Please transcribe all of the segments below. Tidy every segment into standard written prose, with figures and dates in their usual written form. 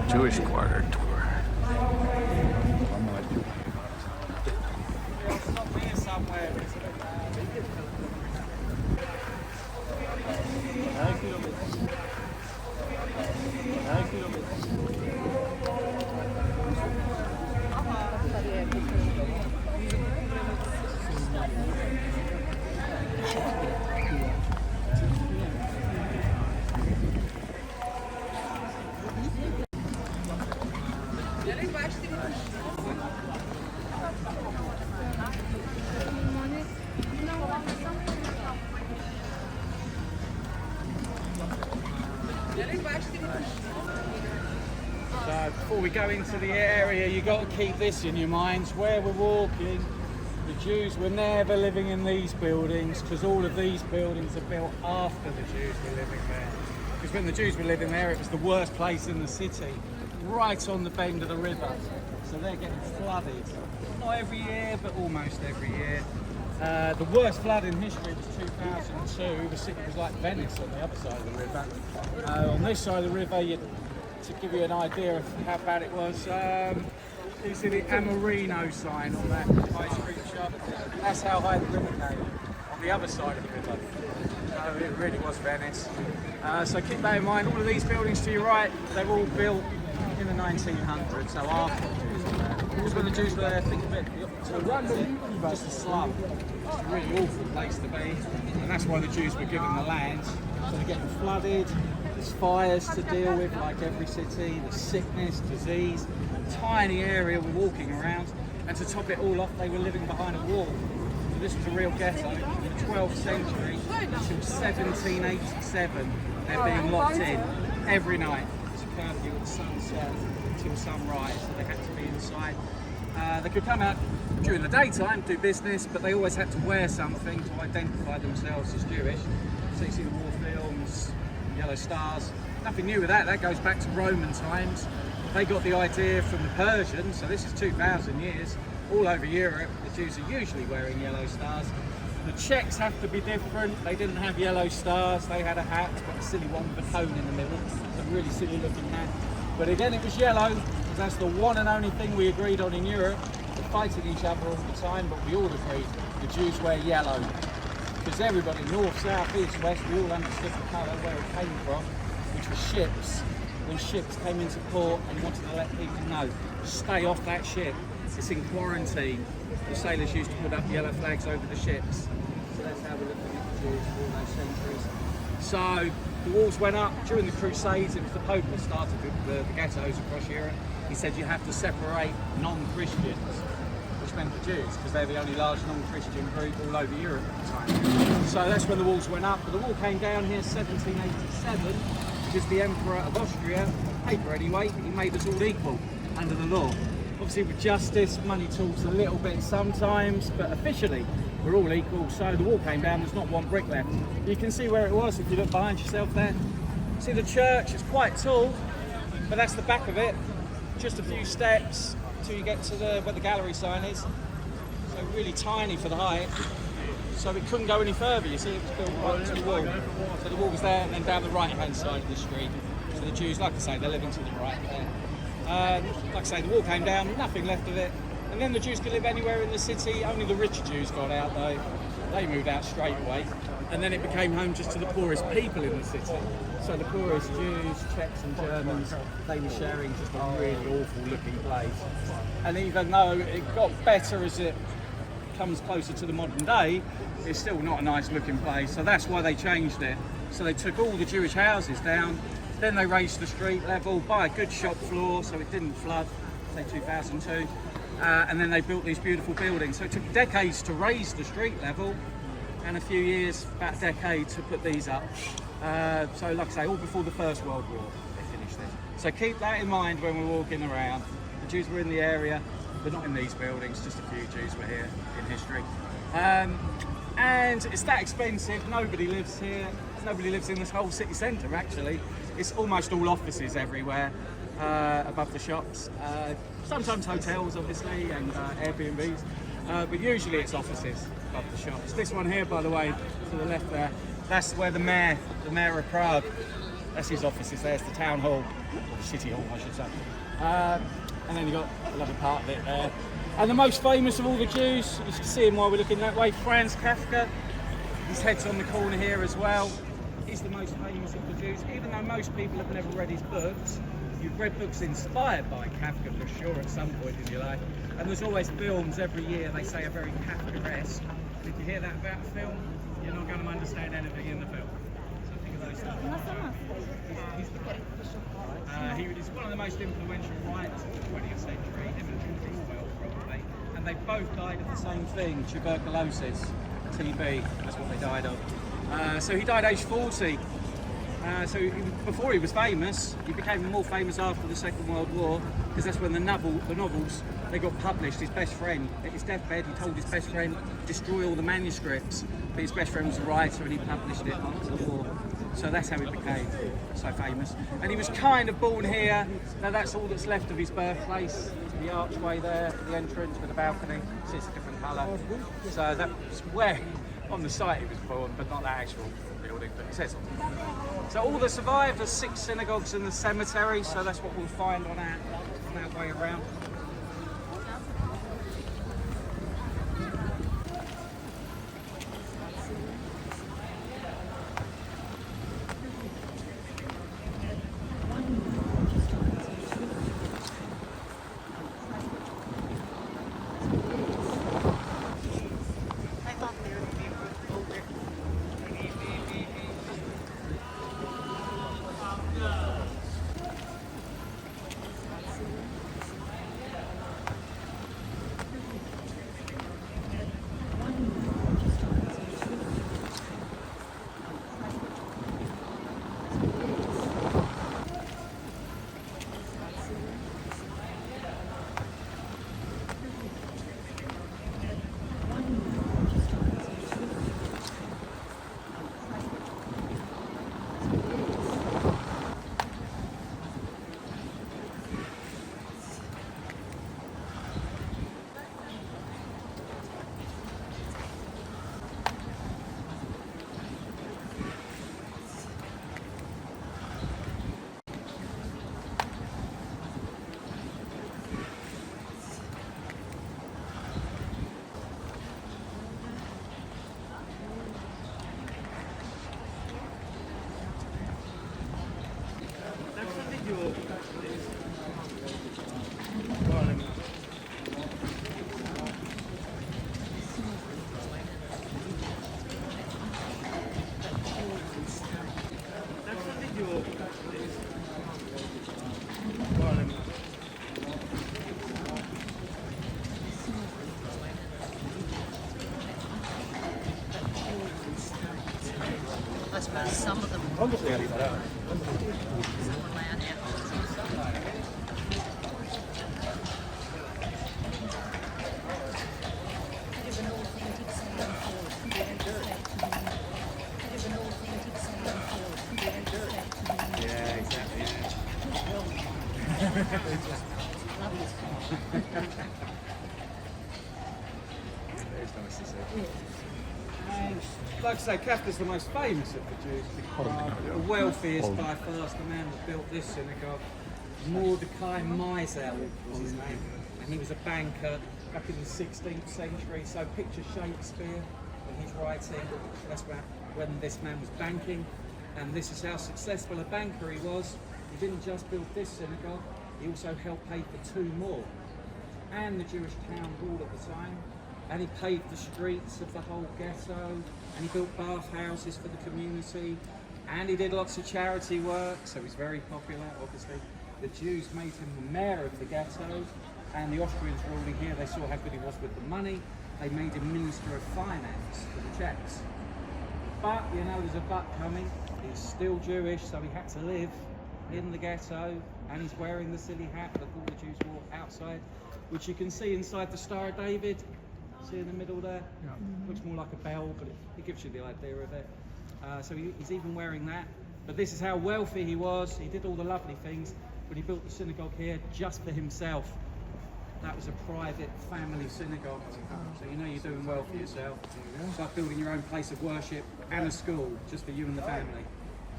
Jewish quarter tour. So before we go into the area, you've got to keep this in your minds. Where we're walking, the Jews were never living in these buildings, because all of these buildings are built after the Jews were living there. Because when the Jews were living there, it was the worst place in the city, right on the bend of the river. So they're getting flooded. Not every year, but almost every year. The worst flood in history was 2002. The city was like Venice on the other side of the river. On this side of the river, to give you an idea of how bad it was, you see the Amorino sign on that high street shop. That's how high the river came, on the other side of the river. So it really was Venice. So keep that in mind. All of these buildings to your right, they're all built in the 1900s, so after the Jews were there. Because when the Jews were there, think of it, just a slum. It's a really awful place to be, and that's why the Jews were given the land. So they're getting flooded, there's fires to deal with like every city, there's sickness, disease, tiny area we're walking around, and to top it all off, they were living behind a wall. So this was a real ghetto. In the 12th century until 1787, they're being locked in every night. It's a curfew at sunset until sunrise, so they had to be inside. They could come out during the daytime, do business, but they always had to wear something to identify themselves as Jewish. So you see the war films, yellow stars. Nothing new with that, that goes back to Roman times. They got the idea from the Persians, so this is 2,000 years. All over Europe, the Jews are usually wearing yellow stars. The Czechs have to be different. They didn't have yellow stars, they had a hat, but a silly one with a cone in the middle. It's a really silly looking hat. But again, it was yellow, because that's the one and only thing we agreed on in Europe. We're fighting each other all the time, but we all agreed the Jews wear yellow. Because everybody, north, south, east, west, we all understood the colour, where it came from, which was ships. When ships came into port and wanted to let people know, stay off that ship, it's in quarantine. The sailors used to put up yellow flags over the ships. So that's how we're looking at the Jews for all those centuries. So the walls went up during the Crusades. It was the Pope that started the ghettos across Europe. He said you have to separate non-Christians, which meant the Jews, because they're the only large non-Christian group all over Europe at the time. So that's when the walls went up. But the wall came down here 1787, because the Emperor of Austria, on paper anyway, he made us all equal under the law. Obviously with justice, money talks a little bit sometimes, but officially we're all equal. So the wall came down, there's not one brick left. You can see where it was if you look behind yourself there. See the church, it's quite tall, but that's the back of it. Just a few steps till you get to where the gallery sign is. So really tiny for the height. So it couldn't go any further, you see it was built right to the wall. So the wall was there, and then down the right hand side of the street. So the Jews, like I say, they're living to the right there. Like I say, the wall came down, nothing left of it. And then the Jews could live anywhere in the city, only the richer Jews got out though. They moved out straight away. And then it became home just to the poorest people in the city. So the poorest Jews, Czechs and Germans, they were sharing just a really awful looking place. And even though it got better as it comes closer to the modern day, it's still not a nice looking place. So that's why they changed it. So they took all the Jewish houses down, then they raised the street level by a good shop floor so it didn't flood, say 2002. And then they built these beautiful buildings. So it took decades to raise the street level and a few years, about a decade, to put these up. So like I say, all before the First World War, they finished this. So keep that in mind when we're walking around. The Jews were in the area, but not in these buildings, just a few Jews were here in history. And it's that expensive, nobody lives here. Nobody lives in this whole city centre actually. It's almost all offices everywhere, above the shops. Sometimes hotels obviously, and Airbnbs, but usually it's offices above the shops. This one here, by the way, to the left there, that's where the mayor of Prague That's his offices. There's the town hall, or the city hall, I should say. And then you've got a lovely part of it there. And the most famous of all the Jews, you can see him while we're looking that way, Franz Kafka. His head's on the corner here as well. He's the most famous of the Jews, even though most people have never read his books. You've read books inspired by Kafka for sure at some point in your life. And there's always films every year, they say, are very Kafka-esque. If you hear that about a film, you're not going to understand anything in the film. So think of those things. He was one of the most influential writers of the 20th century, him and George Orwell probably. And they both died of the same thing, tuberculosis, TB, that's what they died of. So he died aged 40. Before he was famous, he became more famous after the Second World War, because that's when the novels, they got published. His best friend, at his deathbed, he told his best friend, destroy all the manuscripts. But his best friend was a writer and he published it after the war. So that's how he became so famous. And he was kind of born here. Now that's all that's left of his birthplace. The archway there, the entrance with the balcony. It's just a different colour. So that's where, on the site he was born, but not that actual building, but it says on. So all that survived are 6 synagogues and the cemetery, so that's what we'll find on our way around. I suppose some of them And like I say, Kafka's the most famous of the Jews. The wealthiest by far, the man that built this synagogue. Mordecai Meisel was his name, and he was a banker back in the 16th century. So picture Shakespeare when he's writing. That's when this man was banking, and this is how successful a banker he was. He didn't just build this synagogue; he also helped pay for 2 more, and the Jewish town hall at the time. And he paved the streets of the whole ghetto, and he built bathhouses for the community, and he did lots of charity work, so he's very popular, obviously. The Jews made him the mayor of the ghetto, and the Austrians ruling here, they saw how good he was with the money. They made him Minister of Finance for the Czechs. But, you know, there's a but coming. He's still Jewish, so he had to live in the ghetto, and he's wearing the silly hat that all the Jews wore outside, which you can see inside the Star of David. See in the middle there? Yeah. Looks more like a bell, but it gives you the idea of it. So he's even wearing that. But this is how wealthy he was. He did all the lovely things, but he built the synagogue here just for himself. That was a private family synagogue. So you know you're doing well for yourself. It's like building your own place of worship and a school just for you and the family.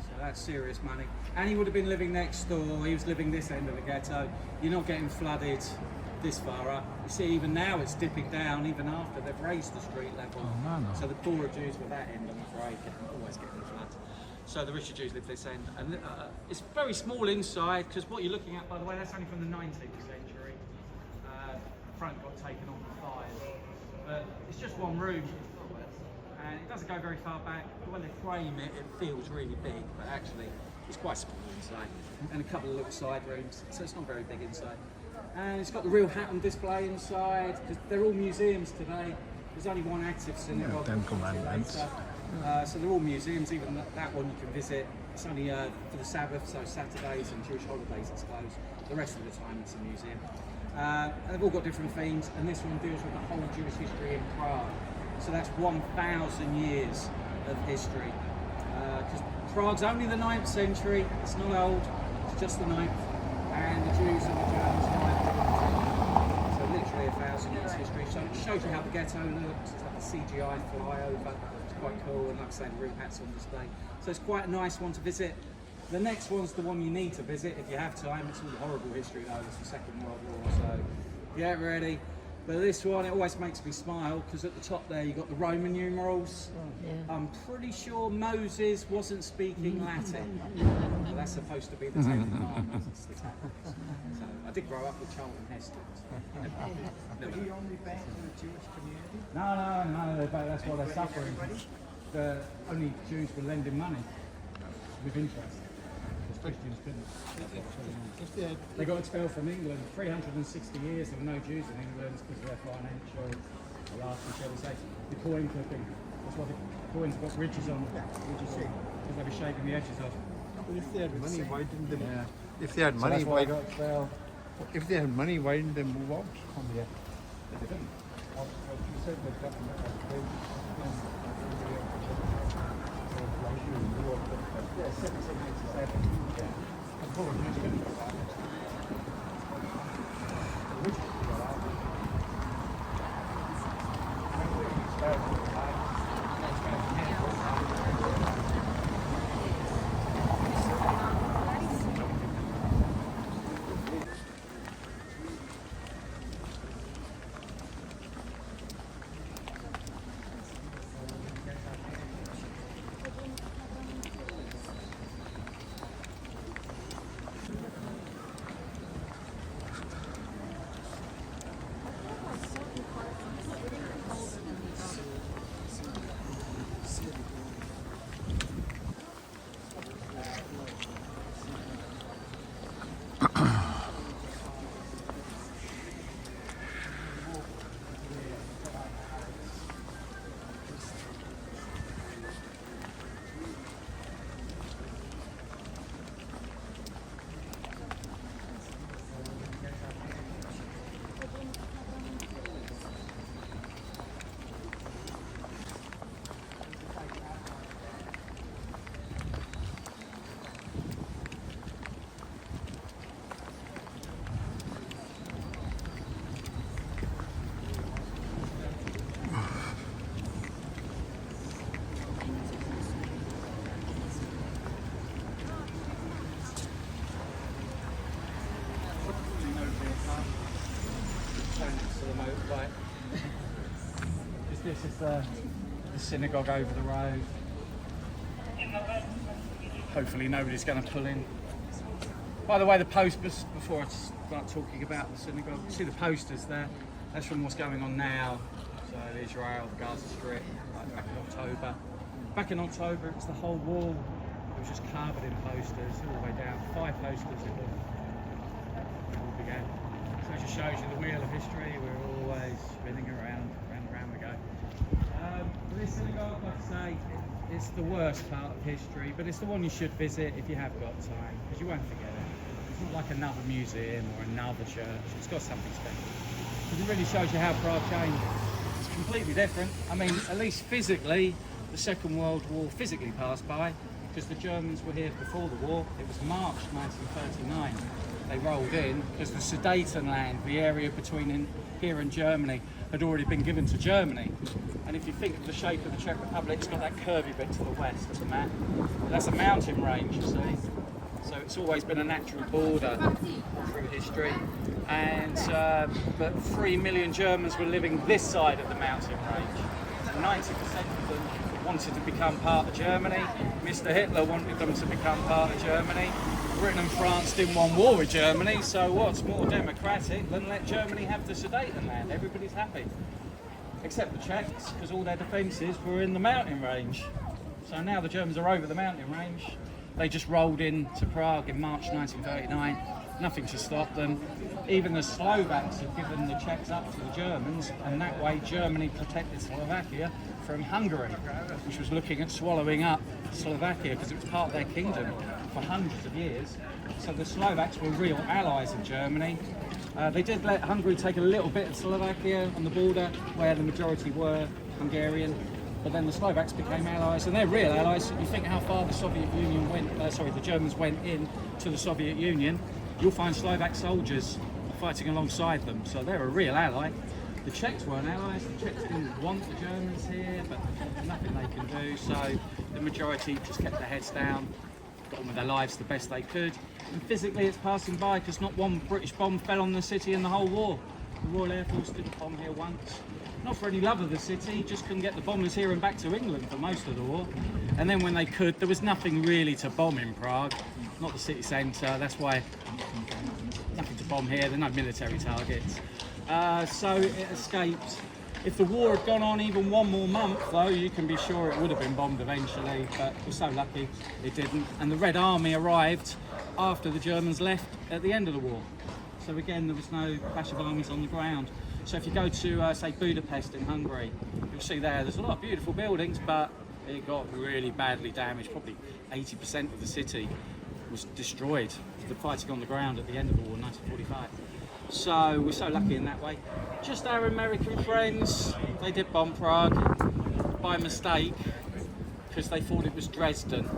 So That's serious money. And he would have been living next door. He was living this end of the ghetto. You're not getting flooded this far up. You see, even now it's dipping down, even after they've raised the street level. Oh, no. So the poorer Jews were that end, I'm afraid, always getting flooded. So the richer Jews live this end. And it's very small inside, because what you're looking at, by the way, that's only from the 19th century. The front got taken on for fire. But it's just one room. And it doesn't go very far back, but when they frame it, it feels really big, but actually it's quite small inside. And a couple of little side rooms, so it's not very big inside. And it's got the real Hatton display inside, because they're all museums today. There's only one active synagogue. Ten Commandments. So they're all museums, even that one you can visit. It's only for the Sabbath, so Saturdays and Jewish holidays it's closed. The rest of the time it's a museum. And they've all got different themes, and this one deals with the whole Jewish history in Prague. So that's 1,000 years of history. Because Prague's only the 9th century, it's not old, it's just the 9th. And the Jews and the Germans died. So literally 1,000 years history. So it shows you how the ghetto looks. It's like a CGI flyover. It's quite cool, and like I say, the room hats on display. So it's quite a nice one to visit. The next one's the one you need to visit if you have time. It's all the horrible history though, it's the Second World War, so get ready. But this one, it always makes me smile, because at the top there you've got the Roman numerals. Yeah. I'm pretty sure Moses wasn't speaking Latin. Well, that's supposed to be the Ten Commandments. So I did grow up with Charlton Heston. Did he only bank to the Jewish community? No, that's why they're suffering. The only Jews were lending money with interest. Christians couldn't. They got expelled from England. 360 years there were no Jews in England because of their financial hierarchy, shall we say. The coin clipping. That's why the coins got ridges on them. Because they were shaving the edges off. But if they had money, why didn't they? Yeah. If they had So money, that's why why? they got expelled. If they had money, why didn't they move out? Yeah. They didn't. You said the government had to yeah, 1787. Yeah. Of course, you couldn't go back. This is the synagogue over the road. Hopefully nobody's going to pull in. By the way, the posters, before I start talking about the synagogue, you see the posters there? That's from what's going on now. So Israel, the Gaza Strip, like back in October. Back in October, it's the whole wall. It was just covered in posters all the way down. 5 posters it all began. So it just shows you the wheel of history. We're always spinning around we go. This synagogue, like I say, it's the worst part of history, but it's the one you should visit if you have got time, because you won't forget it. It's not like another museum or another church. It's got something special. Because it really shows you how Prague changed. It's completely different. I mean, at least physically, the Second World War physically passed by. because the Germans were here before the war. It was March 1939. They rolled in because the Sudetenland, the area between here and Germany, had already been given to Germany. And if you think of the shape of the Czech Republic, it's got that curvy bit to the west of the map. That's a mountain range, you see. So it's always been a natural border through history. And but 3 million Germans were living this side of the mountain range. 90% of them wanted to become part of Germany. Mr. Hitler wanted them to become part of Germany. Britain and France didn't want war with Germany, so what's more democratic than let Germany have the Sudetenland? Everybody's happy. Except the Czechs, because all their defences were in the mountain range. So now the Germans are over the mountain range. They just rolled into Prague in March 1939. Nothing to stop them. Even the Slovaks had given the Czechs up to the Germans, and that way Germany protected Slovakia from Hungary, which was looking at swallowing up Slovakia because it was part of their kingdom for hundreds of years. So the Slovaks were real allies of Germany. They did let Hungary take a little bit of Slovakia on the border, where the majority were Hungarian. But then the Slovaks became allies, and they're real allies. You think how far the Soviet Union went, the Germans went in to the Soviet Union, you'll find Slovak soldiers fighting alongside them, so they're a real ally. The Czechs weren't allies, the Czechs didn't want the Germans here, but nothing they can do, so the majority just kept their heads down, got on with their lives the best they could, and physically it's passing by because not one British bomb fell on the city in the whole war. The Royal Air Force didn't bomb here once. Not for any love of the city, just couldn't get the bombers here and back to England for most of the war. And then when they could, there was nothing really to bomb in Prague, not the city centre, that's why nothing to bomb here, there are no military targets. So it escaped. If the war had gone on even one more month though, you can be sure it would have been bombed eventually, but we're so lucky it didn't. And the Red Army arrived after the Germans left at the end of the war. So again, there was no clash of armies on the ground. So if you go to, say, Budapest in Hungary, you'll see there's a lot of beautiful buildings, but it got really badly damaged. Probably 80% of the city was destroyed. The fighting on the ground at the end of the war in 1945. So we're so lucky in that way. Just our American friends, they did bomb Prague by mistake because they thought it was Dresden.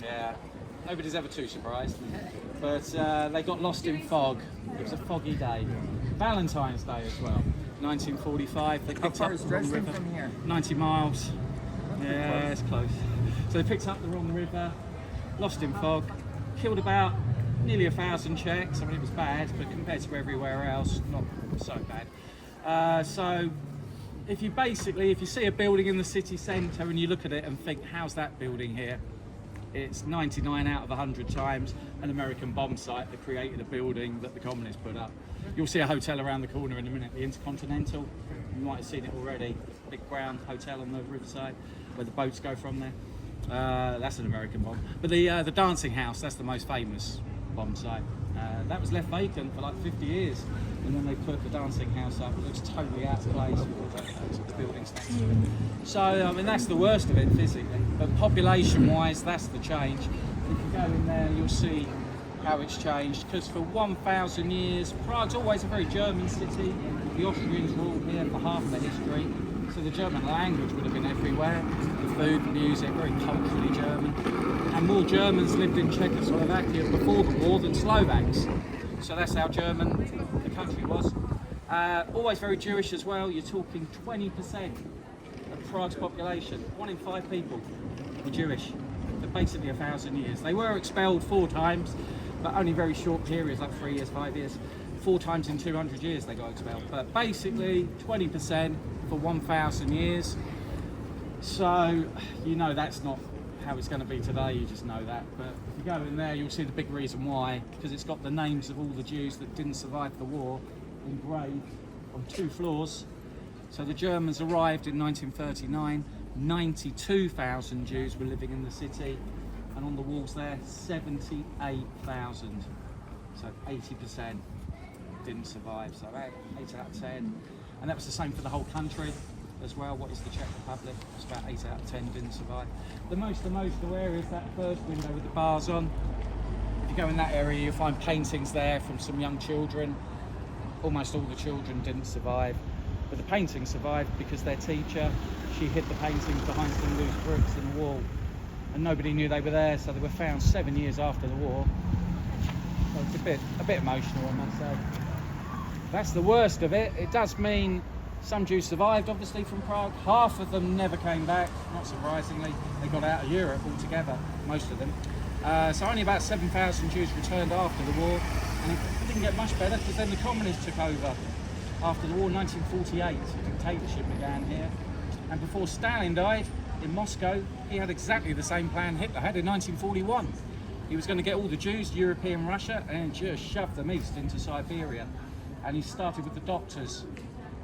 Yeah, nobody's ever too surprised. But they got lost in fog. It was a foggy day. Valentine's Day as well. 1945. They picked up the wrong river. From here? 90 miles. Yeah, it's close. So they picked up the wrong river, lost in fog, killed about nearly 1,000 Czechs. I mean, it was bad, but compared to everywhere else, not so bad. So if you see a building in the city centre and you look at it and think, how's that building here? It's 99 out of 100 times an American bomb site that created a building that the communists put up. You'll see a hotel around the corner in a minute, the Intercontinental. You might have seen it already. Big brown hotel on the riverside where the boats go from there. That's an American bomb. But the Dancing House, that's the most famous bomb site. That was left vacant for like 50 years. And then they put the Dancing House up. It looks totally out of place with the buildings next to it. So, I mean, that's the worst of it physically. But population-wise, that's the change. If you go in there, you'll see how it's changed. Because for 1,000 years, Prague's always a very German city. The Austrians ruled here for half the history. So the German language would have been everywhere. The food, the music, very culturally German. And more Germans lived in Czechoslovakia before the war than Slovaks. So that's how German the country was. Always very Jewish as well. You're talking 20% of Prague's population. 1 in 5 people were Jewish for basically 1,000 years. They were expelled 4 times, but only very short periods, like 3 years, 5 years. 4 times in 200 years they got expelled. But basically 20% for 1,000 years. So, you know that's not how it's going to be today, you just know that. But if you go in there, you'll see the big reason why, because it's got the names of all the Jews that didn't survive the war engraved on 2 floors. So the Germans arrived in 1939, 92,000 Jews were living in the city, and on the walls there, 78,000. So 80% didn't survive, so 8 out of 10. And that was the same for the whole country as well. What is the Czech Republic? It's about 8 out of 10 didn't survive. The most aware is that first window with the bars on. If you go in that area, you'll find paintings there from some young children. Almost all the children didn't survive, but the paintings survived because their teacher, she hid the paintings behind some loose bricks in the wall. and nobody knew they were there, so they were found 7 years after the war. So it's a bit emotional, I must say. That's the worst of it. It does mean some Jews survived, obviously, from Prague. Half of them never came back, not surprisingly. They got out of Europe altogether, most of them. So only about 7,000 Jews returned after the war, and it didn't get much better because then the communists took over after the war in 1948. Dictatorship began here, and before Stalin died in Moscow, he had exactly the same plan Hitler had in 1941. He was going to get all the Jews, European Russia, and just shove them east into Siberia. And he started with the doctors.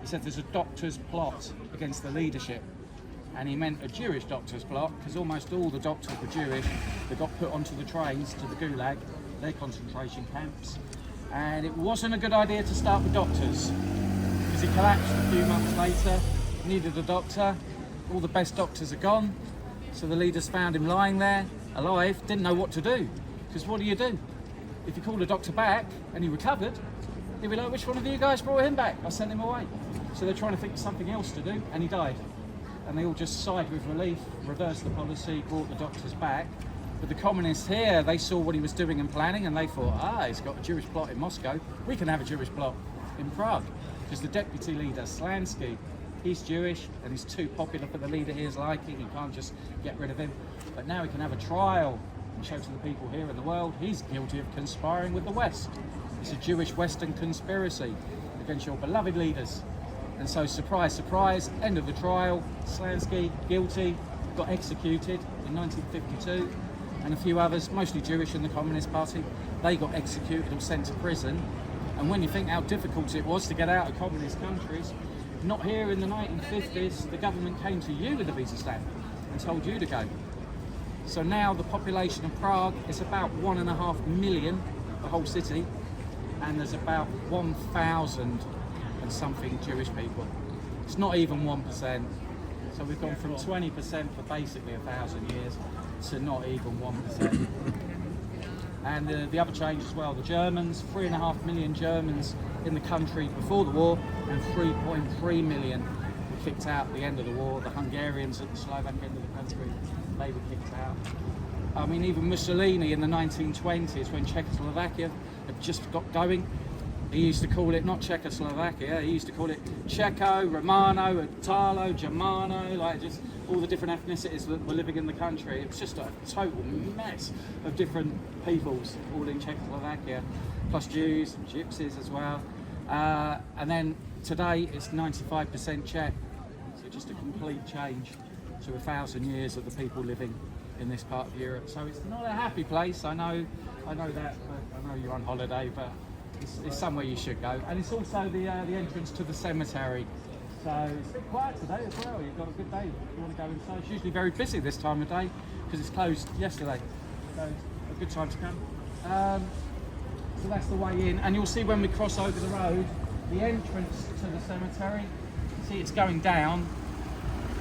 He said there's a doctor's plot against the leadership. And he meant a Jewish doctor's plot, because almost all the doctors were Jewish. They got put onto the trains to the Gulag, their concentration camps. And it wasn't a good idea to start with doctors, because he collapsed a few months later, needed a doctor. All the best doctors are gone. So the leaders found him lying there, alive, didn't know what to do. Because what do? If you called a doctor back and he recovered, he'd be like, which one of you guys brought him back? I sent him away. So they're trying to think of something else to do, and he died. And they all just sighed with relief, reversed the policy, brought the doctors back. But the communists here, they saw what he was doing and planning, and they thought, he's got a Jewish plot in Moscow. We can have a Jewish plot in Prague. Because the deputy leader, Slansky, he's Jewish, and he's too popular for the leader here's liking. He can't just get rid of him. But now he can have a trial and show to the people here in the world he's guilty of conspiring with the West. It's a Jewish Western conspiracy against your beloved leaders. And so, surprise, surprise, end of the trial, Slansky, guilty, got executed in 1952, and a few others, mostly Jewish in the Communist Party, they got executed or sent to prison. And when you think how difficult it was to get out of communist countries, not here in the 1950s, the government came to you with a visa stamp and told you to go. So now the population of Prague is about 1.5 million, the whole city, and there's about 1,000 and something Jewish people. It's not even 1%. So we've gone from 20% for basically 1,000 years to not even 1%. And the other change as well, the Germans, 3.5 million Germans in the country before the war, and 3.3 million were kicked out at the end of the war. The Hungarians at the Slovak end of the country, they were kicked out. I mean, even Mussolini in the 1920s, when Czechoslovakia had just got going, he used to call it not Czechoslovakia, he used to call it Checo, Romano, Italo, Germano, like just all the different ethnicities that were living in the country. It was just a total mess of different peoples all in Czechoslovakia, plus Jews and Gypsies as well. And then today it's 95% Czech, so just a complete change to 1,000 years of the people living in this part of Europe. So it's not a happy place, I know that, I know you're on holiday, but it's somewhere you should go. And it's also the entrance to the cemetery. So it's a bit quiet today as well. You've got a good day if you want to go inside. It's usually very busy this time of day because it's closed yesterday. So it's a good time to come. So that's the way in. And you'll see when we cross over the road, the entrance to the cemetery, see it's going down.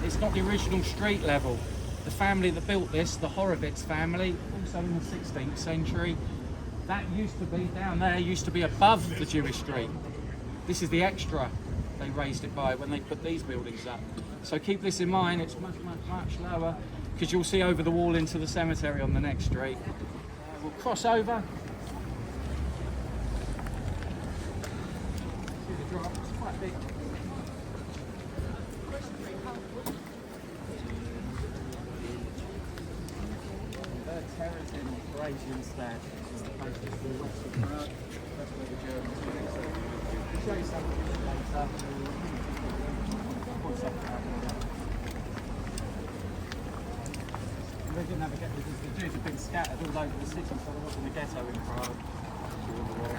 It's not the original street level. The family that built this, the Horowitz family, also in the 16th century, that used to be, down there, used to be above the Jewish street. This is the extra they raised it by when they put these buildings up. So keep this in mind, it's much, much, much lower, because you'll see over the wall into the cemetery on the next street. We'll cross over. See the drop, it's quite big. Terracing Croatian stag. This is the place just to the west of Prague. That's where the Germans live. So we'll show you something later. What's up there? They didn't have a ghetto because the Jews have been scattered all over the city, so there wasn't a ghetto in Prague during the war.